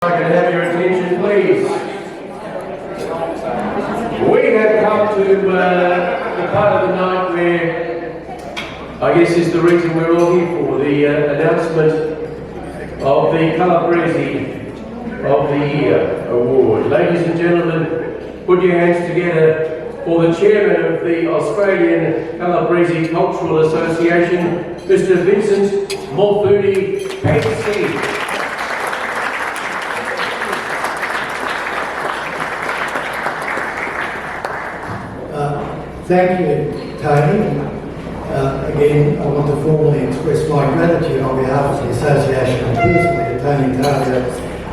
I can have your attention, please. We have come to the part of the night where I guess is the reason we're all here for, the announcement of the Calabrese of the Year award. Ladies and gentlemen, put your hands together for the chairman of the Australian Calabrese Cultural Association, Mr. Vincent Morfudi, KC. Thank you, Tony. Again, I want to formally express my gratitude on behalf of the Association and personally to Tony Taylor,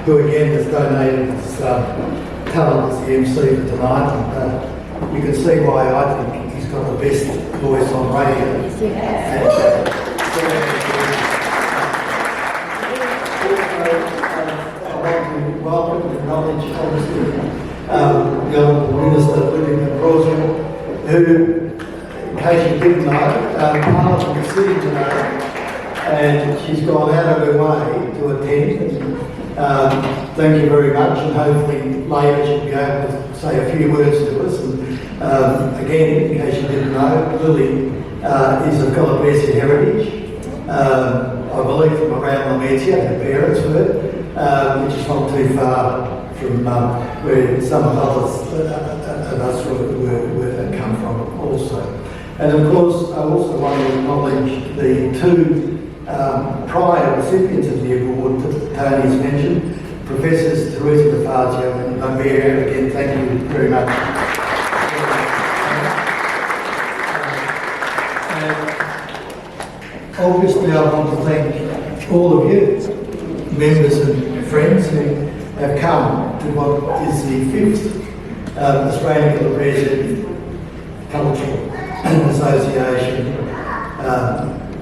who again has donated his talent as the MC for tonight. And, you can see why I think he's got the best voice on radio. I want to welcome and acknowledge, obviously, the Honourable Minister, William Crosby, who, in case you didn't know, Parliament is sitting today, and she's gone out of her way to attend. Thank you very much, and hopefully later she'll be able to say a few words to us. And again, in case you didn't know, Lily is of Calabrese heritage. I believe from around Lametia, her parents were, which is not too far from where some of us were come from also. And of course, I also want to acknowledge the two prior recipients of the award that Tony's mentioned, Professors Teresa DeFazio and Maria. Again, thank you very much. And obviously, I want to thank all of you, members and friends who have come to what is the fifth Australian Calabrese Cultural Association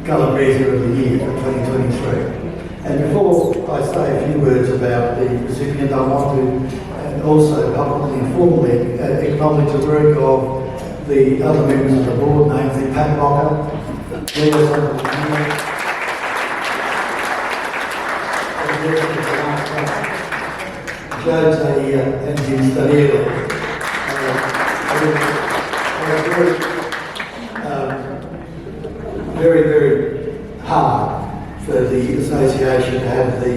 Calabrese of the Year for 2023. And before I say a few words about the recipient, I want to also publicly and formally acknowledge the work of the other members of the board, namely Pat Locker, Joe and Jim Stanier. Very, very hard for the association to have the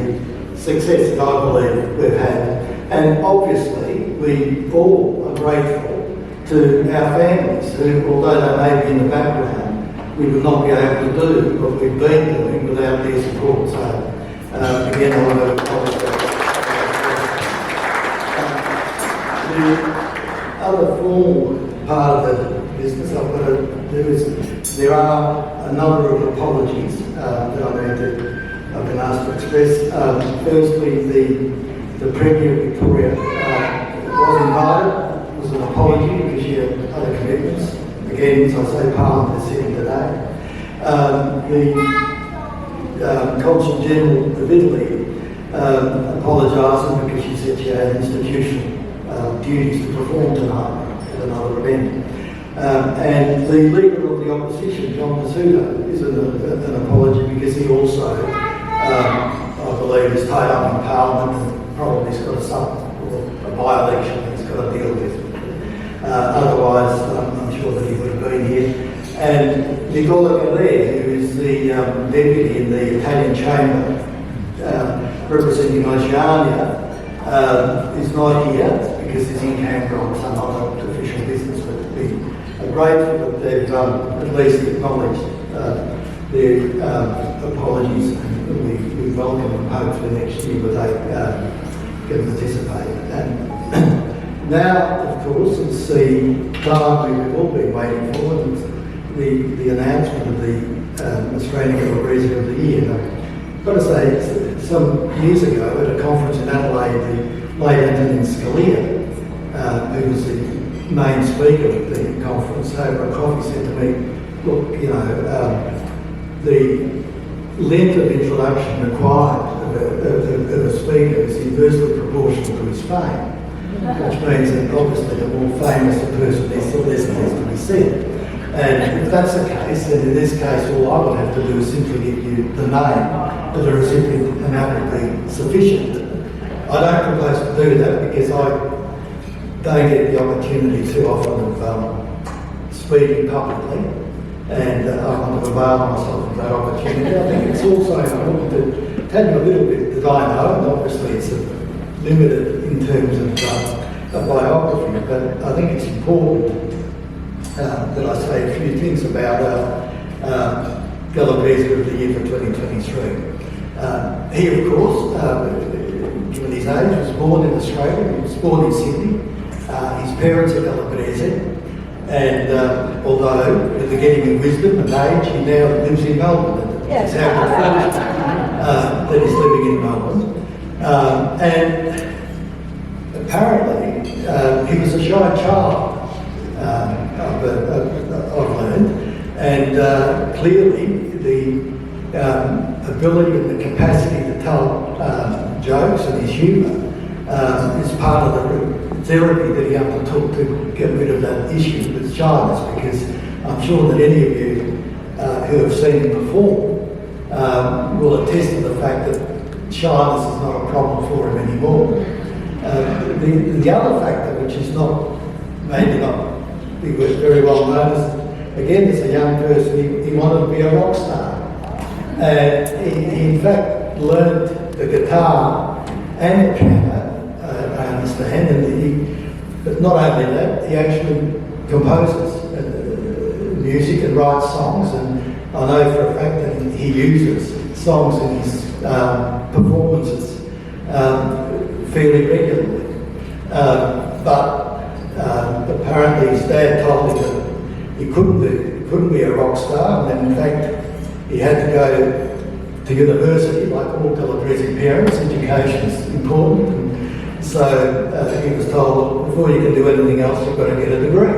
success that I believe we've had. And obviously, we all are grateful to our families who, although they may be in the background, we would not be able to do what we've been doing without their support. So, again, I want to apologise. The other formal part of the business I've got to do is there are a number of apologies that I've been asked to express. Firstly, the Premier of Victoria was invited. It was an apology because she had other commitments. Again, as I say, Parliament is sitting today. The Consul General of Italy apologising because she said she had institutional duties to perform tonight at another event. And the Leader of the Opposition, John Pizzuto, is an apology because he also, I believe, is tied up in Parliament and probably has got a by-election that he's got to deal with. Otherwise, I'm sure that he would have been here. And Nicola Gallet, who is the Deputy in the Italian Chamber representing Oceania, is not here because he's in Canberra on some other official business. But we're grateful that they've at least acknowledged their apologies, and we welcome them hopefully next year where they can participate. And now, of course, it's the time we've all been waiting for, the announcement of the Australian Calabrese of the Year. I've got to say, some years ago at a conference in Adelaide, the late Antonin Scalia, who was the main speaker at the conference, over a coffee said to me, look, you know, the length of introduction required of a speaker is inversely proportional to his fame, which means that obviously the more famous a person is, the less needs to be said. And if that's the case, then in this case, all I would have to do is simply give you the name of the recipient, and that would be sufficient. I don't propose to do that because I don't get the opportunity too often of speaking publicly, and I want to avail myself of that opportunity. I think it's also important to tell you a little bit that I know, and obviously it's limited in terms of a biography, but I think it's important that I say a few things about Calabrese of the year for 2023. He, of course, given his age, was born in Australia. He was born in Sydney. His parents are Calabrese, and although with the getting of wisdom and age, he now lives in Melbourne. It's how it that he's living in Melbourne. And apparently, he was a shy child, I've learned, and clearly the ability and the capacity to tell jokes and his humour is part of the therapy that he undertook to get rid of that issue with shyness, because I'm sure that any of you who have seen him perform will attest to the fact that shyness is not a problem for him anymore. The other factor, which is maybe not very well known, is again, as a young person, he wanted to be a rock star. And he in fact learned the guitar and the piano, I understand, but not only that, he actually composes music and writes songs, and I know for a fact that he uses songs in his performances fairly regularly. But apparently his dad told him that he couldn't be a rock star, and then in fact he had to go to university, like all Calabrese parents. Education is important, and so he was told, before you can do anything else, you've got to get a degree.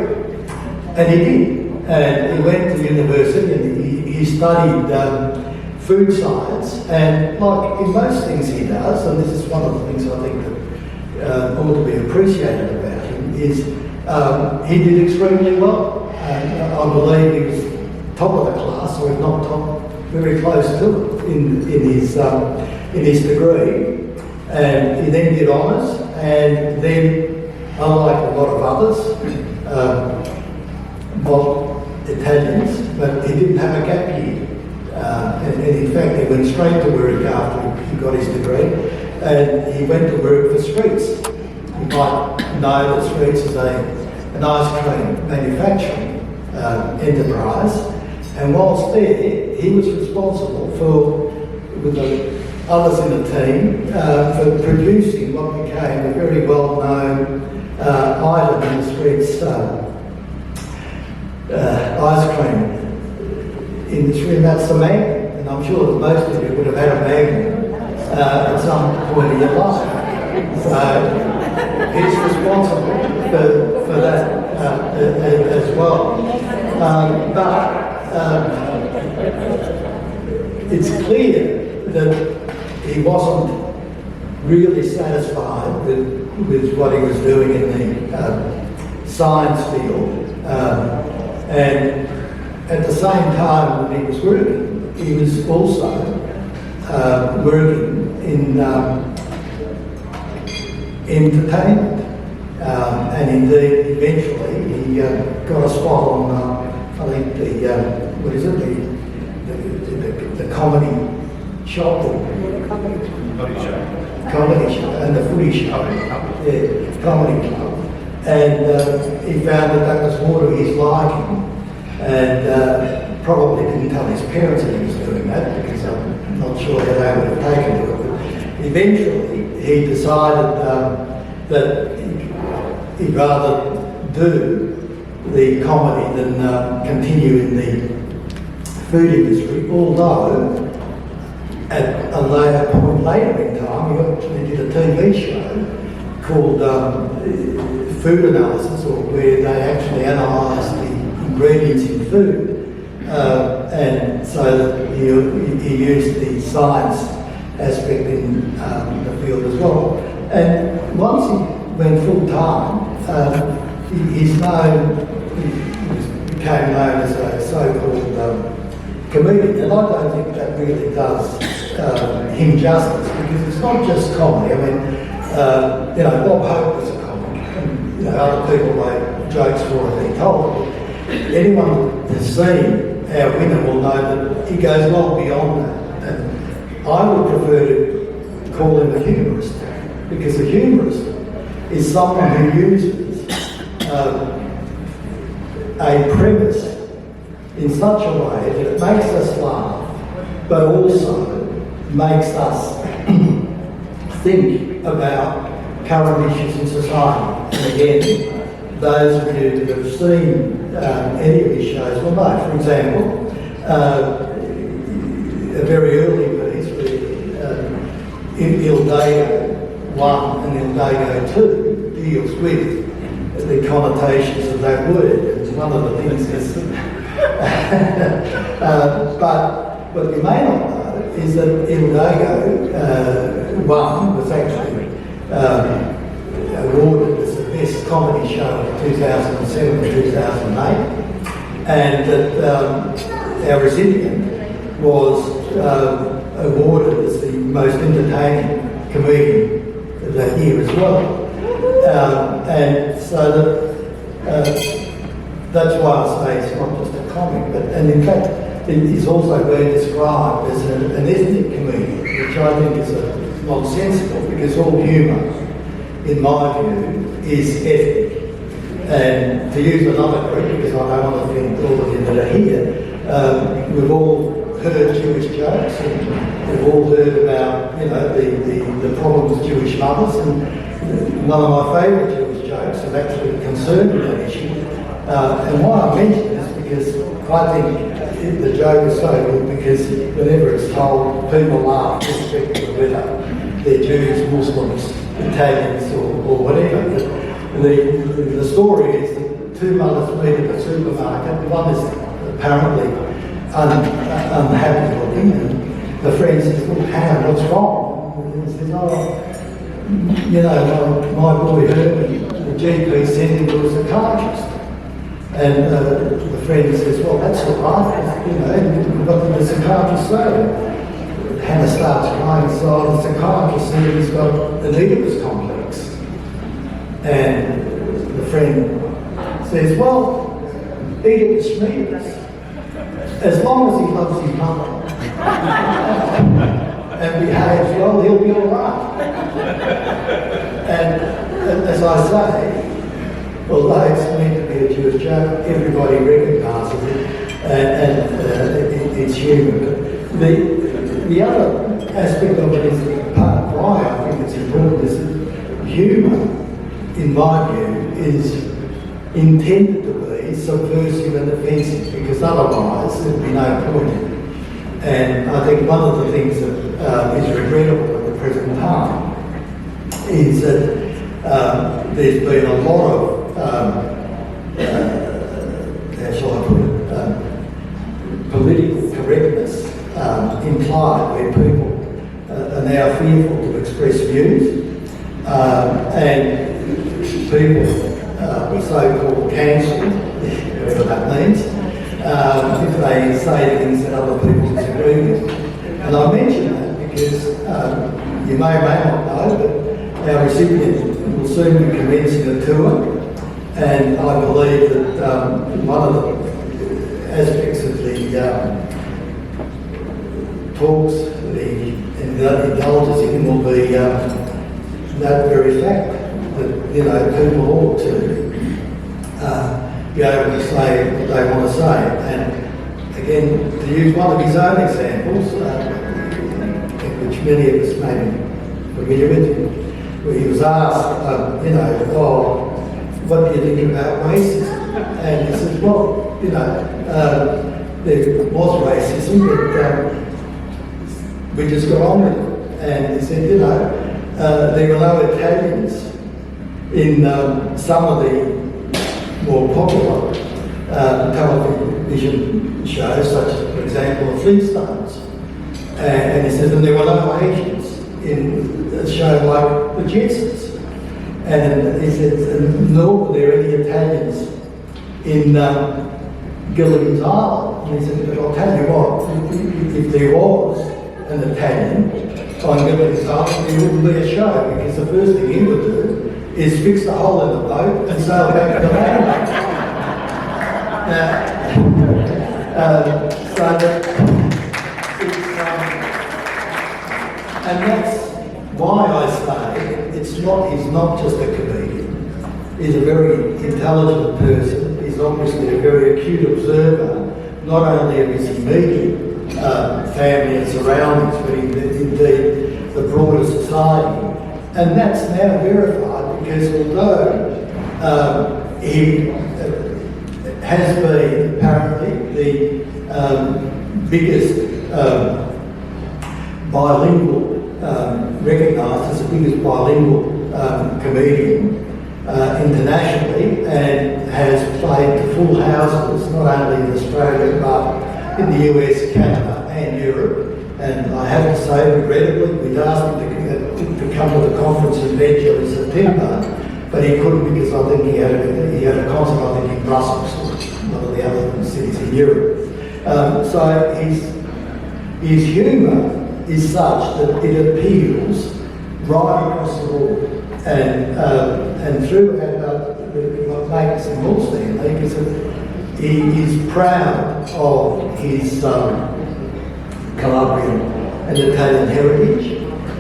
And he did. And he went to university and he studied food science, and like in most things he does, and this is one of the things I think that ought to be appreciated about him, is he did extremely well. I believe he was top of the class, or if not top, very close to it in his degree. And he then did honours, and then, unlike a lot of others, not Italians, but he didn't have a gap year. And in fact, he went straight to work after he got his degree, and he went to work for Streets. You might know that Streets is an ice cream manufacturing enterprise, and whilst there, he was responsible for, with the others in the team, for producing what became a very well-known item in the Streets ice cream industry, and that's the Magnum. And I'm sure that most of you would have had a Magnum at some point in your life. So he's responsible for that as well. But it's clear that he wasn't really satisfied with what he was doing in the science field. And at the same time when he was working, he was also working in entertainment. And indeed, eventually, he got a spot on, I think, the comedy shop. Comedy show, and the footy show. Yeah, comedy club. And he found that was more to his liking, and probably didn't tell his parents that he was doing that, because I'm not sure how they would have taken to it. But eventually, he decided that he'd rather do the comedy than continue in the food industry, although at a later in time, he actually did a TV show called Food Analysis, or where they actually analysed the ingredients in food, and so he used the science aspect in the field as well. And once he went full time, he became known as a so-called comedian, and I don't think that really does him justice, because it's not just comedy. I mean, You know, Bob Hope was a comic, and you know, other people made jokes for it being told. Anyone who's seen our winner will know that he goes well beyond that. And I would prefer to call him a humorist, because a humorist is someone who uses a premise in such a way that it makes us laugh, but also makes us think about current issues in society. And again, those of you that have seen any of his shows will know. For example, a very early piece where Il Dago 1 and Il Dago 2 deals with the connotations of that word. It's one of the things that's but what you may not know is that Il Dago 1 was actually awarded as the best comedy show in 2007 and 2008, and that our recipient was awarded as the most entertaining comedian of that year as well. And so that's why I say it's not just a comic, and in fact it is also being described as an ethnic comedian, which I think is nonsensical, because all humour, in my view, is ethnic. And to use another group, because I don't want to think all of you that are here, we've all heard Jewish jokes, and we've all heard about, you know, the problems with Jewish mothers, and one of my favourite Jewish jokes is actually concerned with that issue. And why I mention this, because I think the joke is so good, because whenever it's told, people laugh irrespective of whether they're Jews, Muslims, Italians, or whatever. The story is that two mothers meet at the supermarket. One is apparently unhappy looking, and the friend says, "Look, Hannah, what's wrong?" And he says, "Oh, you know, my boy Herman, the GP sent him to a psychiatrist." And the friend says, "Well, that's all right, you know, what did the psychiatrist say?" Hannah starts crying, so the psychiatrist said he's got an Oedipus complex. And the friend says, "Well, Oedipus Schmiedipus, as long as he loves his mother and behaves well, he'll be all right." And as I say, although it's meant to be a Jewish joke, everybody recognises it, and it's human. The other aspect of it is part of why I think it's important is that humour, in my view, is intended to be subversive and offensive, because otherwise there'd be no point in it. And I think one of the things that is regrettable at the present time is that there's been a lot of how shall I put it, political correctness implied, where people are now fearful to express views, and people so-called cancelled, whatever that means, if they say things that other people disagree with. And I mention that because you may or may not know, but our recipient will soon be commencing a tour, and I believe that one of the aspects of the talks that he indulges in will be that very fact, that, you know, people ought to be able to say what they want to say. And again, to use one of his own examples, which many of us may be familiar with, where he was asked, you know, "Oh, what do you think about racism?" And he says, "Well, you know, there was racism, but we just got on with it." And he said, "You know, there were no Italians in some of the more popular television shows, such as, for example, the Flintstones." And he says, "And there were no Asians in a show like the Jetsons." And he said, "Nor were there any Italians in Gilligan's Island." And he said, "But I'll tell you what, if there was an Italian on Gillian Side, there wouldn't be a show, because the first thing he would do is fix the hole in the boat and sail back to the land. And that's why I say he's not just a comedian. He's a very intelligent person. He's obviously a very acute observer, not only of his immediate family and surroundings, but indeed the broader society. And that's now verified, because although he has been apparently the biggest bilingual, recognised as the biggest bilingual comedian internationally, and has played to full houses, not only in Australia but in the US, Canada and Europe. And I have to say, regrettably, we'd asked him to come to the conference in Bengal in September, but he couldn't, because I think he had a concert, I think, in Brussels, or one of the other cities in Europe. So his humour is such that it appeals right across the board, and throughout what makes him also unique is that he is proud of his Calabrian and Italian heritage,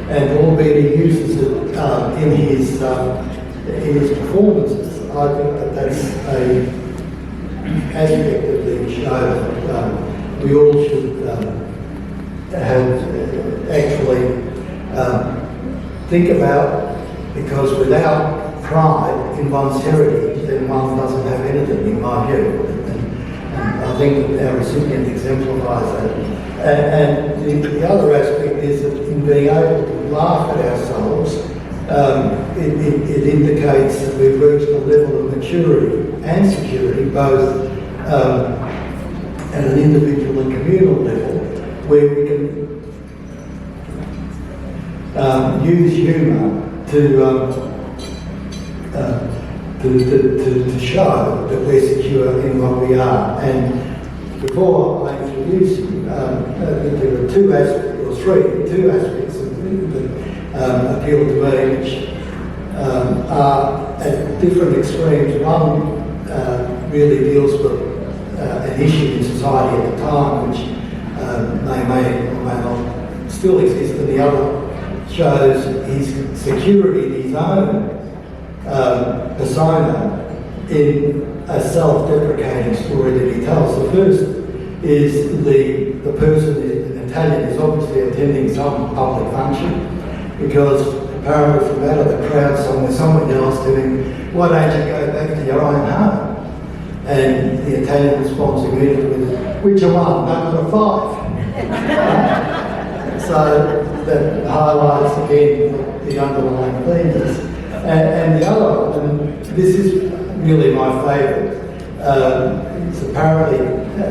and albeit he uses it in his performances, I think that's an aspect of the show that we all should have actually think about, because without pride in one's heritage, then one doesn't have anything, in my view. And I think that our recipient exemplifies that. And the other aspect is that in being able to laugh at ourselves, it indicates that we've reached a level of maturity and security, both at an individual and communal level, where we can use humour to show that we're secure in what we are. And before I introduce you, there are two aspects that appeal to me, which are at different extremes. One really deals with an issue in society at the time, which may or may not still exist, and the other shows his security in his own persona in a self-deprecating story that he tells. The first is the person, an Italian, is obviously attending some public function, because apparently from out of the crowd someone yells to him, "Why don't you go back to your own home?" And the Italian responds immediately with, "Which one? Number 5." So that highlights again the underlying themes. And the other one, and this is really my favourite, it's apparently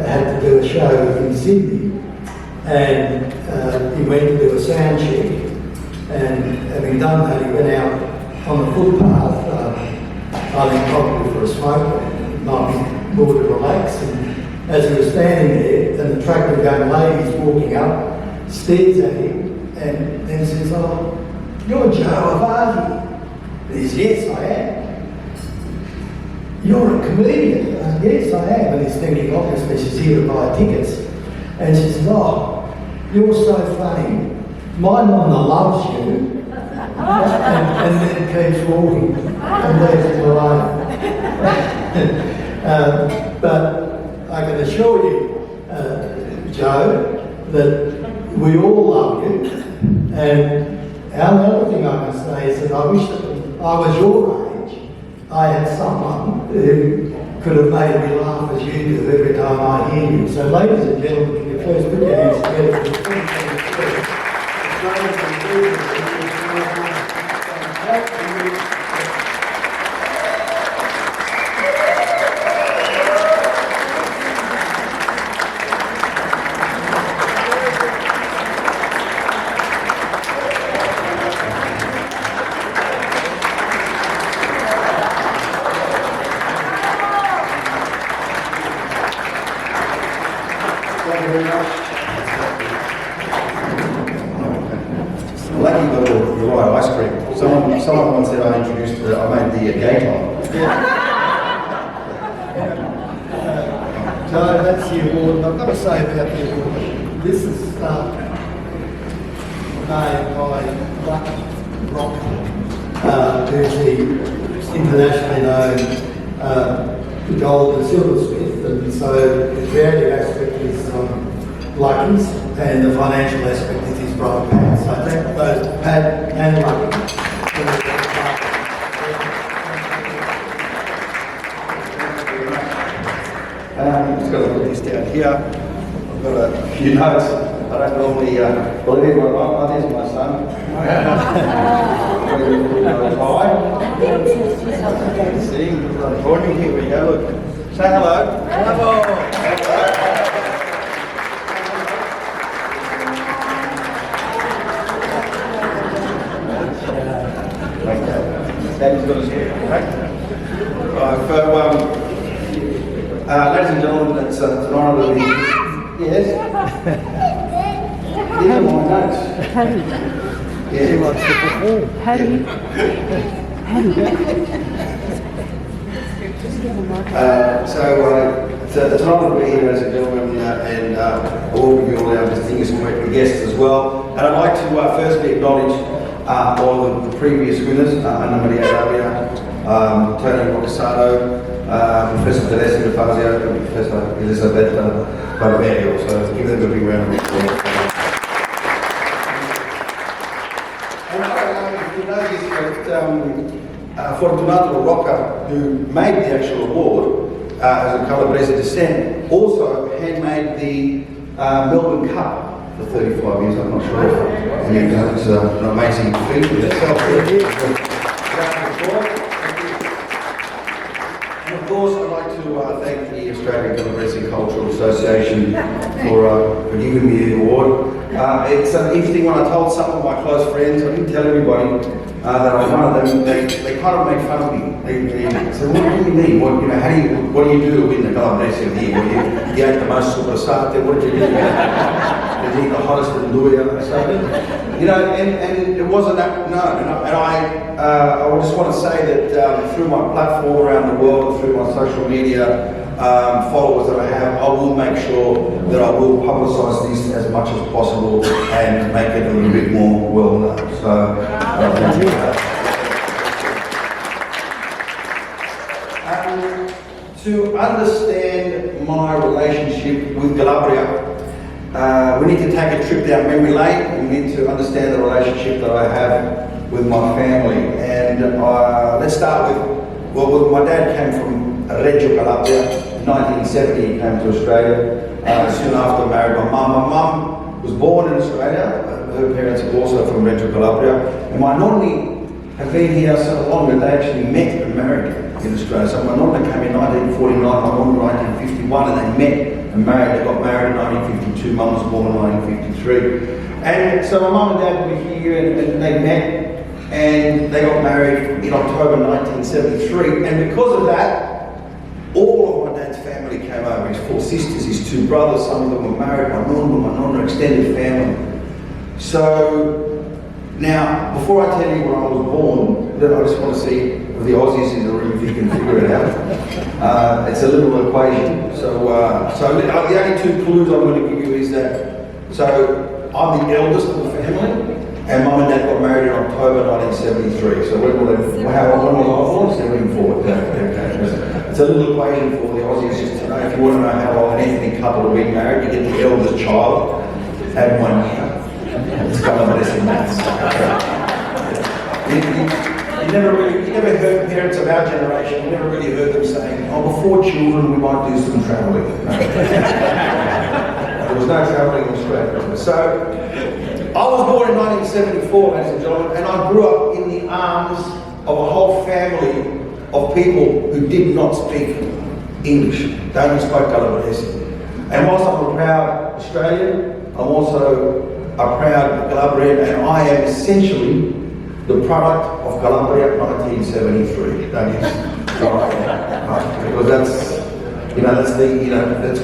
had to do a show in Sydney, and he went to do a sound check, and having done that, he went out on the footpath, I think probably for a smoke, might be more to relax, and as he was standing there, and the attractive young lady's walking up, stares at him, and then says, "Oh, you're Joe Avati." He says, "Yes, I am." "You're a comedian?" I said, "Yes, I am." And he's thinking, obviously, she's here to buy tickets. And she says, "Oh, you're so funny. My mama loves you." and then keeps walking and leaves him alone. But I can assure you, Joe, that we all love you. And another thing I must say is that I wish that I was your age, I had someone who could have made me laugh as you do every time I hear you. So ladies and gentlemen, can you please put your hands together for the introduced, I made the gay time. No, that's the award. And I've got to say about the award, this is made by Lucky Rock, who's the internationally known gold and silversmith. And so the creative aspect is Lucky's, and the financial aspect is his brother Pat. So thank both Pat and Lucky. Just got to put this down here. I've got a few notes. I don't normally believe it, but there's my son. See, recording, here we go. Look, say hello. Hello. Okay. Daddy's got his hair, right? Right, so, ladies and gentlemen, it's an honour to be. Yes? These are my notes. Yeah. He wants to perform. How do you? So it's an honour to be here, ladies and gentlemen, and I will give you all our distinguished guests as well. And I'd like to firstly acknowledge all of the previous winners, Anna Maria Rabia, Tony Rocasato, Professor Teresa de Fazio, and Professor Elizabeth Barberio. So give them a big round of applause. And I don't know if you know this, but Fortunato Rocca, who made the actual award as a Calabrese descent, also handmade the Melbourne Cup for 35 years. I'm not sure if it's an amazing feat in itself. And of course, I'd like to thank the Australian Calabrese Cultural Association for giving me the award. It's interesting, when I told some of my close friends, I didn't tell everybody that I won of them, they kind of made fun of me. They said, what do you mean? What do you do to win the Calabrese of the year? You ate the most soprasate, what did you do? Did you eat the hottest andouille? So, you know, and it wasn't that known. And I just want to say that through my platform around the world, through my social media followers that I have, I will make sure that I will publicise this as much as possible and make it a little bit more well known. So, thank you for that. To understand my relationship with Calabria, we need to take a trip down memory lane. We need to understand the relationship that I have with my family. And let's start with, well, my dad came from Reggio Calabria. In 1970 he came to Australia. Soon after I married my mum. My mum was born in Australia. Her parents are also from Reggio Calabria. And my nonni have been here so long that they actually met and married in Australia. So my nonna came in 1949, my mum in 1951, and they met and married. They got married in 1952. Mum was born in 1953. And so my mum and dad were here and they met and they got married in October 1973. And because of that, all of my dad's family came over. His 4 sisters, his 2 brothers, some of them were married, my nonna, extended family. So now, before I tell you where I was born, then I just want to see if the Aussies in the room, if you can figure it out. It's a little equation. So the only 2 clues I'm going to give you is that, so I'm the eldest of the family, and Mum and Dad got married in October 1973. So when was I born? 74. Okay. It's a little equation for the Aussies just to know. If you want to know how long an ethnic couple have been married, you get the eldest child, add 1 year. It's kind of blessing maths. You never heard parents of our generation, you never really heard them saying, oh, before children we might do some travelling. There was no travelling in Australia. So, I was born in 1974, ladies and gentlemen, and I grew up in the arms of a whole family of people who did not speak English. They only spoke Calabrese. And whilst I'm a proud Australian, I'm also a proud Calabrian, and I am essentially the product of Calabria 1973. That is right, because that's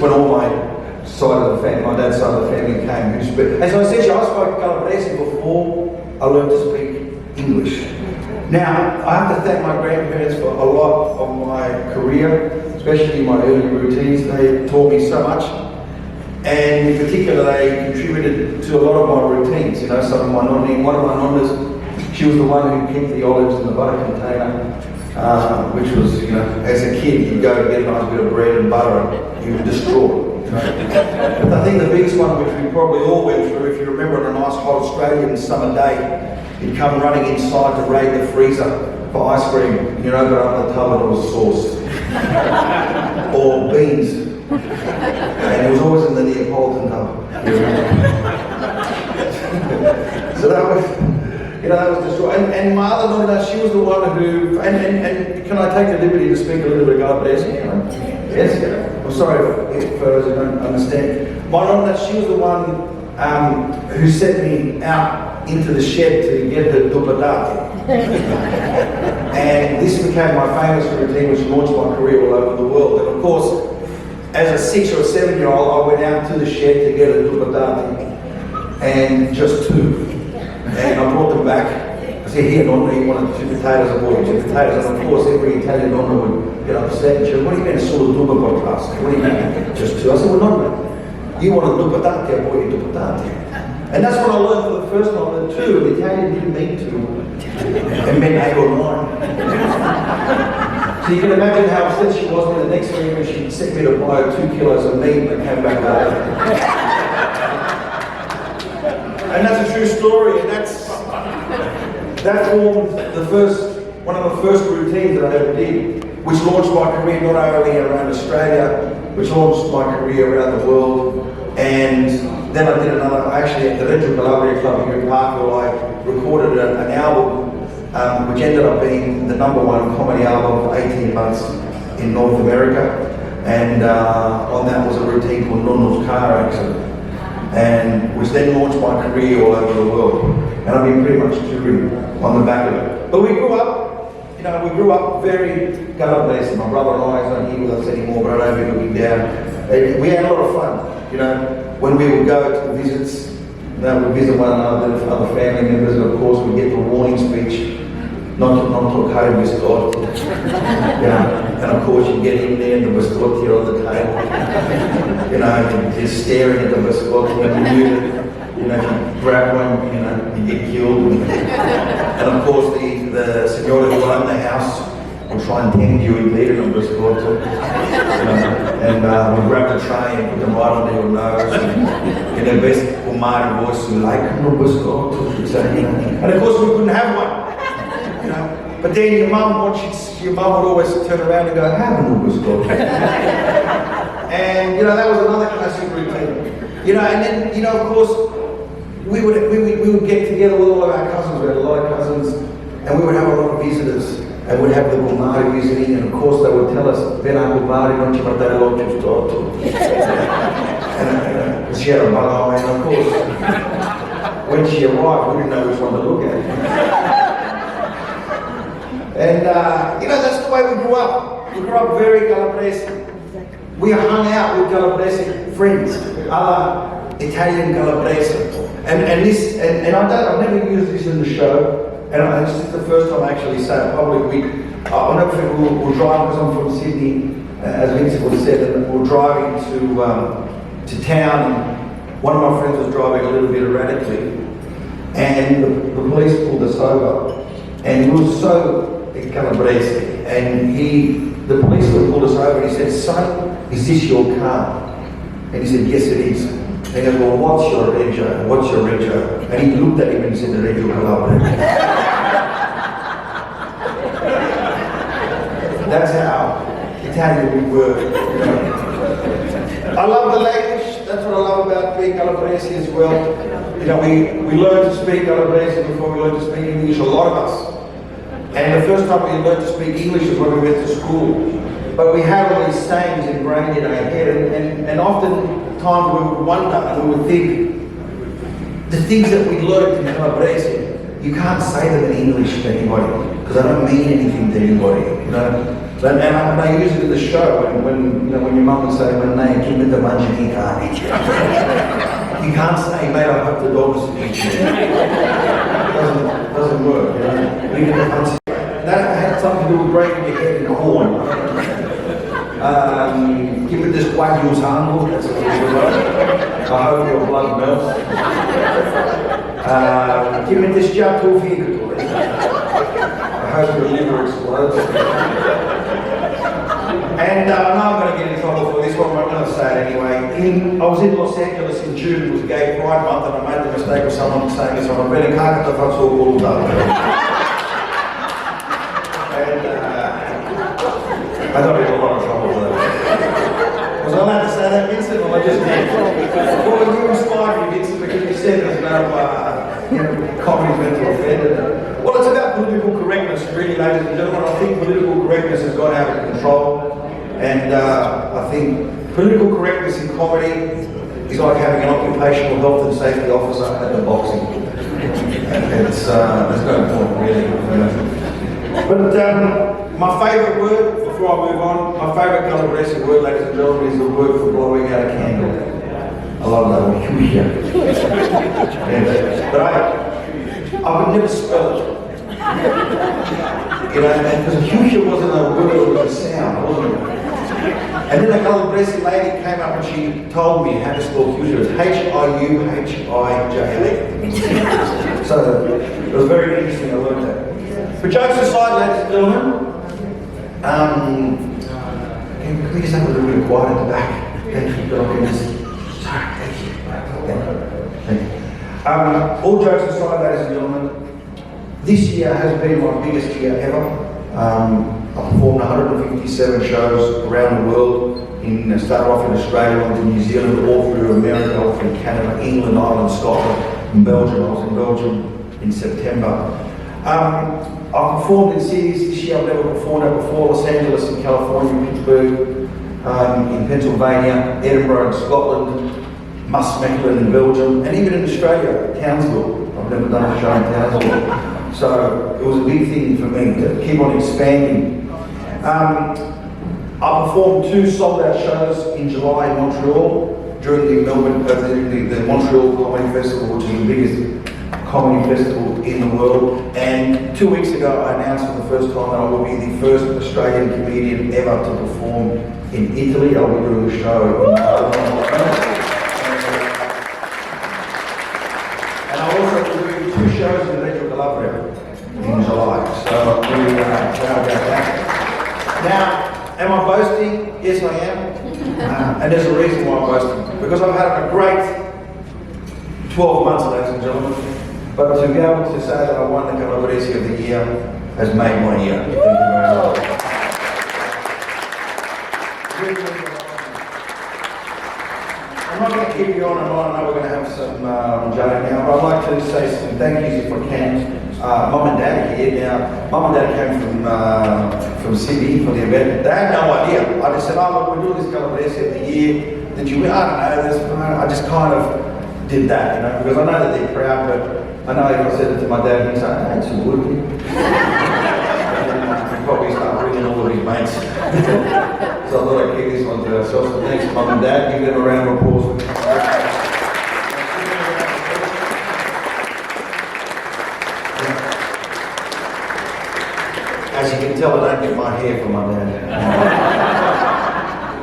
when all my side of the family, my dad's side of the family came. And so essentially I spoke Calabrese before I learned to speak English. Now, I have to thank my grandparents for a lot of my career, especially my early routines. They taught me so much. And in particular, they contributed to a lot of my routines. You know, some of my nonning, one of my nonnas, she was the one who kept the olives in the butter container, which was, you know, as a kid, you'd go and get a nice bit of bread and butter and you would destroy it. But I think the biggest one, which we probably all went through, if you remember on a nice hot Australian summer day, you'd come running inside to raid the freezer for ice cream. You'd open up the tub and it was sauce. Or beans. And it was always in the Neapolitan tub. So that was, you know, that was destroyed. And my other nonna, she was the one who, and can I take the liberty to speak a little bit of Calabrese? Yes? I'm sorry if those who don't understand. My nonna, she was the one who sent me out into the shed to get her dupadati. And this became my famous routine, which launched my career all over the world. And of course, as a 6 or 7 year old, I went out to the shed to get a dupadati, and just 2. And I brought them back. I said, here, nonna, you wanted 2 potatoes, I bought you 2 potatoes. And of course, every Italian nonna would get upset and she said, what do you mean, solo duba podcast? What do you mean, just 2? I said, well, nonna, you want a dupadati, I bought you dupadati. And that's what I learned for the first time, that 2, the Italian didn't mean 2, it meant 8 or 9. So you can imagine how upset she was when the next week when she sent me to buy 2 kilos of meat and came back later. And that's a true story, and that formed one of the first routines that I ever did, which launched my career not only around Australia, which launched my career around the world. And then I did another, actually at the Reggio Calabria Club here in Parkville, I recorded an album which ended up being the #1 comedy album for 18 months in North America. And on that was a routine called Nonno's Car Accident, and which then launched my career all over the world. And I've been pretty much touring on the back of it. But we grew up, you know, very Calabrese. My brother and I, he's not here with us anymore, but I know he's looking down. We had a lot of fun, you know, when we would go to visits. We'd visit one another, other family members, and of course we'd get the warning speech. Not to carry biscotti, you know, and of course you get in there and the biscotti on the table, you know, just staring at the biscotti and you knew that, you know, if you grab one, you know, you get killed. And of course the signora who owned the house will try and tend you and lead it on biscotti, you know, and we grab the tray and put them right on your nose, and in their best Umari voice, you like no biscotti, and of course we couldn't have one. You know, but then your mum would always turn around and go, have an biscotti. And you know, that was another classic routine. You know, and then, you know, of course, we would get together with all of our cousins. We had a lot of cousins, and we would have a lot of visitors, and we'd have the Bulmari visiting, and of course they would tell us, "Ben a Bulmari, non ci portare l'occhio storto." And she had a bug eye, and of course, when she arrived, we didn't know which one to look at. And you know, that's the way we grew up. We grew up very Calabrese. We hung out with Calabrese friends, other Italian Calabrese. And I've never used this in the show, and this is the first time I actually say it publicly. I'll never forget, we're driving, because I'm from Sydney, as Vince would have said, and we're driving to town, and one of my friends was driving a little bit erratically, and the police pulled us over, and he was so Calabrese, and the policeman pulled us over and he said, "Son, is this your car?" And he said, "Yes, it is." And he goes, "Well, what's your Reggio? What's your Reggio?" And he looked at him and he said, "The Reggio Calabria." That's how Italian we were. I love the language. That's what I love about being Calabrese as well. You know, we learned to speak Calabrese before we learned to speak English, a lot of us. And the first time we learned to speak English is when we went to school. But we had all these sayings ingrained in our head, and often times we would wonder and we would think, the things that we learned in Calabrese, you can't say them in English to anybody, because they don't mean anything to anybody, you know. And I use it in the show, when you know, when your mum would say, "When they give me the mangianica," You can't say, mate, I hope the dogs eat you. Doesn't work, you know. That had something to do with breaking your head in a horn. Give it this Wagyu's handle, that's a good word. I hope your blood melts. Give it this Japu vehicle. I hope your liver explodes. And I know I'm going to get in trouble for this one, but I'm going to say it anyway. I was in Los Angeles in June, it was Gay Pride Month, and I made the mistake of someone saying this on a better car at the front door all day. And I got in a lot of trouble for that. Was I allowed to say that, Vincent, or I just did? Well, you inspired me, Vincent, because you said there's no comedy meant to offend. Well, it's about political correctness, really, ladies and gentlemen. I think political correctness has got out of control. And I think political correctness in comedy is like having an occupational health and safety officer at the boxing. There's no point, really. But my favourite word, before I move on, my favourite Calabrese word, ladies and gentlemen, is the word for blowing out a candle. I love that one, hushia. But I would never spell it. You know, because hushia wasn't a word, it was a sound, wasn't it? And then a Calabrese lady came up and she told me how to spell hushia. It's H-I-U-H-I-J-A. So it was very interesting, I learned that. But jokes aside, ladies and gentlemen, can we just have a little bit of quiet at the back? Thank you, sorry, thank you. Thank you. All jokes aside, ladies and gentlemen, this year has been my biggest year ever. I performed 157 shows around the world. Started off in Australia, went to New Zealand, all through America, all through Canada, England, Ireland, Scotland, and Belgium. I was in Belgium in September. I've performed in cities this year I've never performed at before: Los Angeles in California, Pittsburgh, in Pennsylvania, Edinburgh in Scotland, Musmechlin in Belgium, and even in Australia, Townsville. I've never done a show in Townsville. So it was a big thing for me to keep on expanding. I performed 2 sold-out shows in July in Montreal during the Montreal Comedy Festival, which is the biggest comedy festival in the world. And 2 weeks ago, I announced for the first time that I will be the first Australian comedian ever to perform in Italy. I'll be doing a show in and I'll also be doing 2 shows in Calabria in July. So I'm really proud about that. Now, am I boasting? Yes, I am. And there's a reason why I'm boasting. Because I've had a great 12 months, ladies and gentlemen. But to be able to say that I won the Calabrese of the Year has made my year. Thank you very much. I'm not going to keep you on and on. I know we're going to have some Joe now, but I'd like to say some thank yous if I can. Mum and Dad are here now. Mum and Dad came from Sydney for the event. They had no idea. I just said, oh look, we're doing this Calabrese of the Year. Did you win? I don't know. I just kind of did that, you know, because I know that they're proud, but I know if I said it to my dad, he'd say, hey, it's a wood. He'd probably start bringing all of his mates. So I thought I'd keep this one to ourselves. So thanks, Mum and Dad. Give them a round of applause. As you can tell, I don't get my hair from my dad.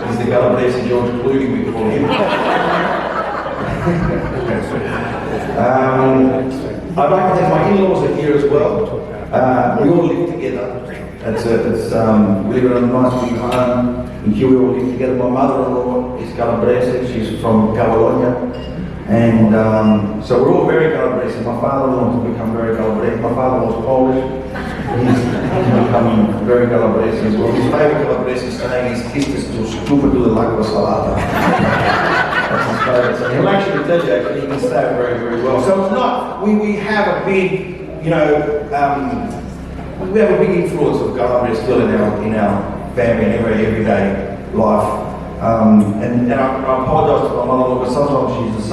He's the Calabrese George Clooney, we call him. I'd like to thank my in-laws are here as well. We all live together. We live in a nice big home. In here we all live together. My mother-in-law is Calabrese. She's from Catalonia. And so we're all very Calabrese. My father-in-law has become very Calabrese. My father-in-law was Polish. He's become very Calabrese as well. His favourite Calabrese saying is, "Kiss is too stupid to the lagua salata." That's his favourite. So he'll actually tell you, he can say it very, very well. So it's not, we have a big, you know, we have a big influence of Calabrese still in our family and everyday life. And I apologise to my mother-in-law, but sometimes she's the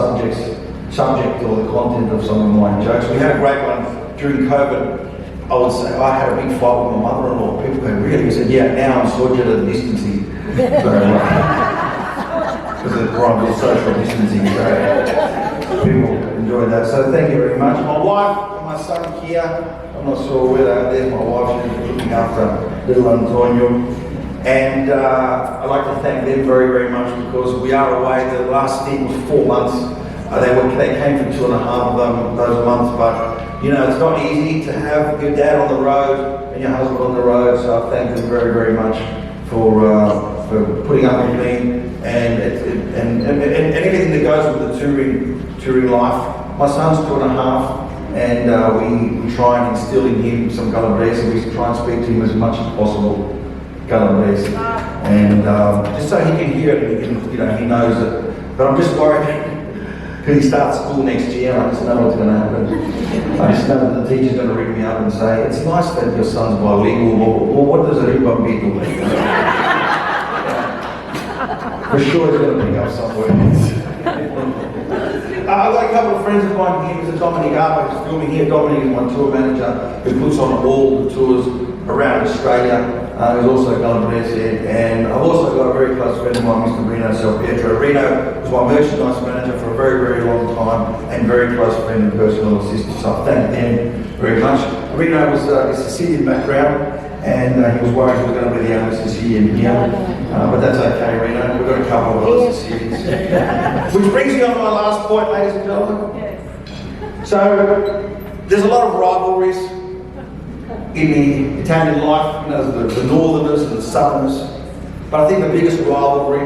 subject or the content of some of my jokes. We had a great one during COVID. I would say I had a big fight with my mother-in-law. People go, really? He said, yeah, now I'm social distancing. Because of social distancing. So people enjoyed that. So thank you very much. My wife and my son here, I'm not sure where they are. There's my wife, she's looking after little Antonio. And I'd like to thank them very, very much because we are away. The last stint was 4 months. They came for 2.5 of those months, but you know, it's not easy to have your dad on the road and your husband on the road, so I thank them very, very much for putting up with me and everything that goes with the touring life. My son's 2.5, and we try and instill in him some Calabrese. We try and speak to him as much as possible Calabrese, and just so he can hear it, and he knows it. But I'm just worried. Because he starts school next year, I just know what's going to happen. I just know that the teacher's going to ring me up and say, it's nice that your son's bilingual, well, what does a ribambito mean? For sure he's going to pick up some words. I've got a couple of friends of mine here, Mr. Dominic Arpa, who's filming here. Dominic is my tour manager, who puts on all the tours around Australia. He's also a Calabrese, and I've also got a very close friend of mine, Mr. Reno Pietro. Reno was my merchandise manager for a very, very long time, and very close friend and personal assistant, so I thank them very much. Reno was a Sicilian background, and he was worried he was going to be the only Sicilian here, but that's okay, Reno. We've got a couple of other Sicilians. Which brings me on to my last point, ladies and gentlemen. So, there's a lot of rivalries in the Italian life, the northerners and the southerners, but I think the biggest rivalry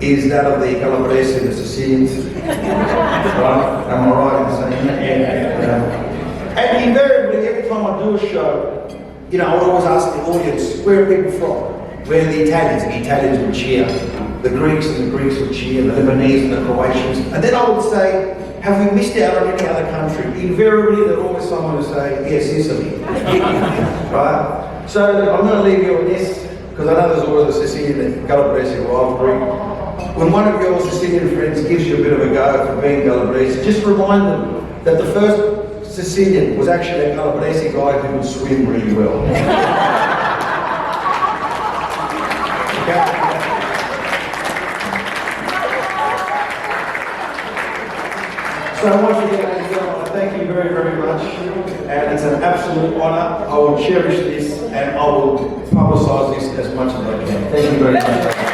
is that of the Calabrese and the Sicilians. Right? Am I right in saying that? Yeah. And invariably, every time I do a show, I would always ask the audience, where are people from? Where are the Italians? The Italians would cheer. The Greeks would cheer. The Lebanese and the Croatians. And then I would say, have we missed out on any other country? Invariably, there's always someone who say, yes, Italy. Right? So I'm going to leave you with this, because I know there's always a Sicilian and Calabrese rivalry. When one of your Sicilian friends gives you a bit of a go for being Calabrese, just remind them that the first Sicilian was actually a Calabrese guy who would swim really well. Okay? So once again, ladies and gentlemen, I thank you very, very much, and it's an absolute honour. I will cherish this, and I will publicise this as much as I can. Thank you very much.